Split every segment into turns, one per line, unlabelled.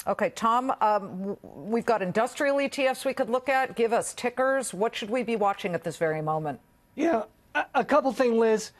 Okay, Tom, we've got industrial ETFs we could look at. Give us tickers. What should we be watching at this very moment?
Yeah, a couple things, Liz.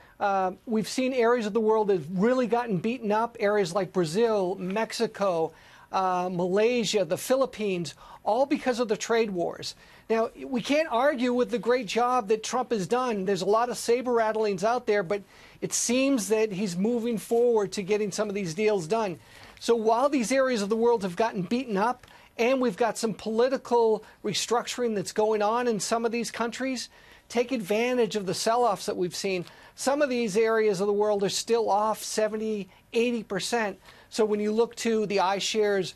We've seen areas of the world that have really gotten beaten up, areas like Brazil, Mexico, Malaysia, the Philippines, all because of the trade wars. Now, we can't argue with the great job that Trump has done. There's a lot of saber rattlings out there, but it seems that he's moving forward to getting some of these deals done. So while these areas of the world have gotten beaten up, and we've got some political restructuring that's going on in some of these countries, take advantage of the sell-offs that we've seen. Some of these areas of the world are still off 70, 80%. So when you look to the iShares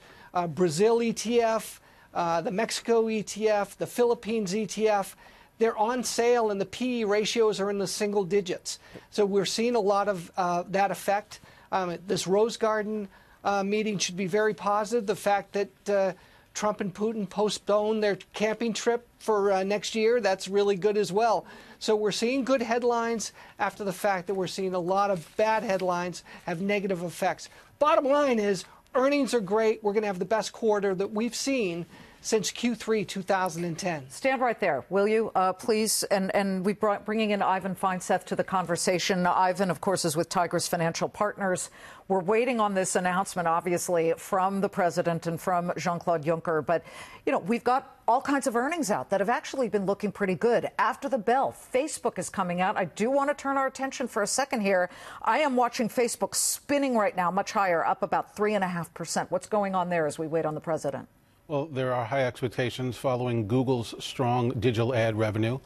Brazil ETF, the Mexico ETF, the Philippines ETF, they're on sale and the PE ratios are in the single digits. So we're seeing a lot of that effect. This Rose Garden meeting should be very positive. The fact that Trump and Putin postponed their camping trip for next year, that's really good as well. So we're seeing good headlines after the fact that we're seeing a lot of bad headlines have negative effects. Bottom line is earnings are great. We're going to have the best quarter that we've seen since Q3 2010.
Stand right there, will you, please? And we're bringing in Ivan Feinseth to the conversation. Ivan, of course, is with Tigris Financial Partners. We're waiting on this announcement, obviously, from the president and from Jean-Claude Juncker. But, you know, we've got all kinds of earnings out that have actually been looking pretty good. After the bell, Facebook is coming out. I do want to turn our attention for a second here. I am watching Facebook spinning right now, much higher, up about 3.5%. What's going on there as we wait on the president?
Well, there are high expectations following Google's strong digital ad revenue.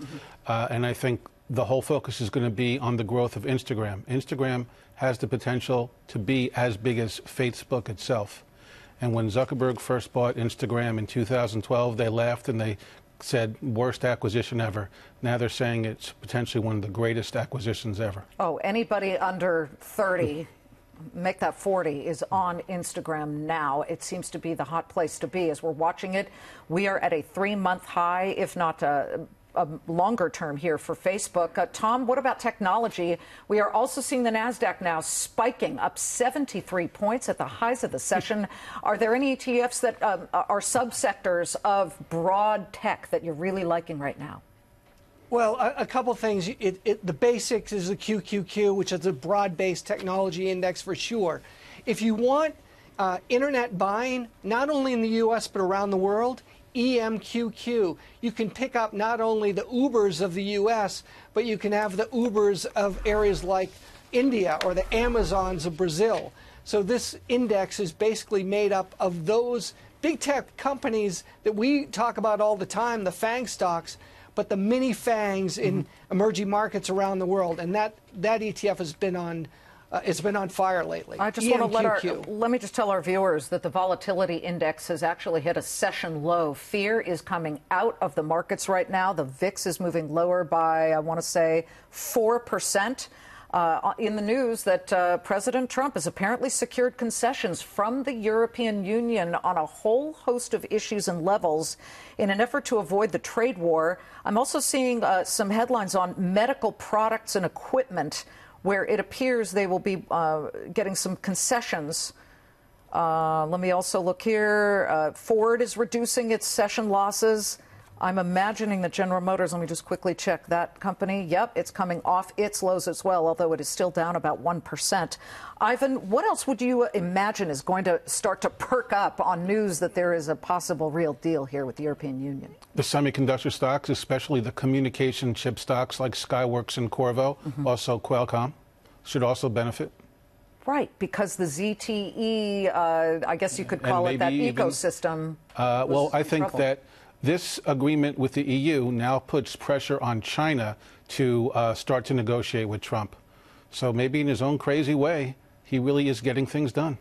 And I think the whole focus is going to be on the growth of Instagram. Instagram has the potential to be as big as Facebook itself. And when Zuckerberg first bought Instagram in 2012, they laughed and they said, worst acquisition ever. Now they're saying it's potentially one of the greatest acquisitions ever.
Oh, anybody under 30. Make that 40 is on Instagram now. It seems to be the hot place to be. As we're watching it, we are at a 3-month high, if not a longer term here for Facebook. Tom, what about technology? We are also seeing the NASDAQ now spiking up 73 points at the highs of the session. Are there any ETFs that are subsectors of broad tech that you're really liking right now?
Well, a couple things. The basics is the QQQ, which is a broad-based technology index for sure. If you want internet buying, not only in the U.S. but around the world, EMQQ. You can pick up not only the Ubers of the U.S., but you can have the Ubers of areas like India or the Amazons of Brazil. So this index is basically made up of those big tech companies that we talk about all the time, the FANG stocks, but the mini FANGs in emerging markets around the world, and that ETF has been on it's been on fire lately.
I just want to let me just tell our viewers that the volatility index has actually hit a session low. Fear is coming out of the markets right now. The VIX is moving lower by, I want to say, 4%. In the news that President Trump has apparently secured concessions from the European Union on a whole host of issues and levels in an effort to avoid the trade war. I'm also seeing some headlines on medical products and equipment where it appears they will be getting some concessions. Let me also look here. Ford is reducing its session losses. I'm imagining that General Motors, let me just quickly check that company. Yep, it's coming off its lows as well, although it is still down about 1%. Ivan, what else would you imagine is going to start to perk up on news that there is a possible real deal here with the European Union?
The semiconductor stocks, especially the communication chip stocks like Skyworks and Qorvo, also Qualcomm, should also benefit.
Right, because the ZTE, I guess you could call it that ecosystem.
Well, I think that this agreement with the EU now puts pressure on China to start to negotiate with Trump. So maybe in his own crazy way, he really is getting things done.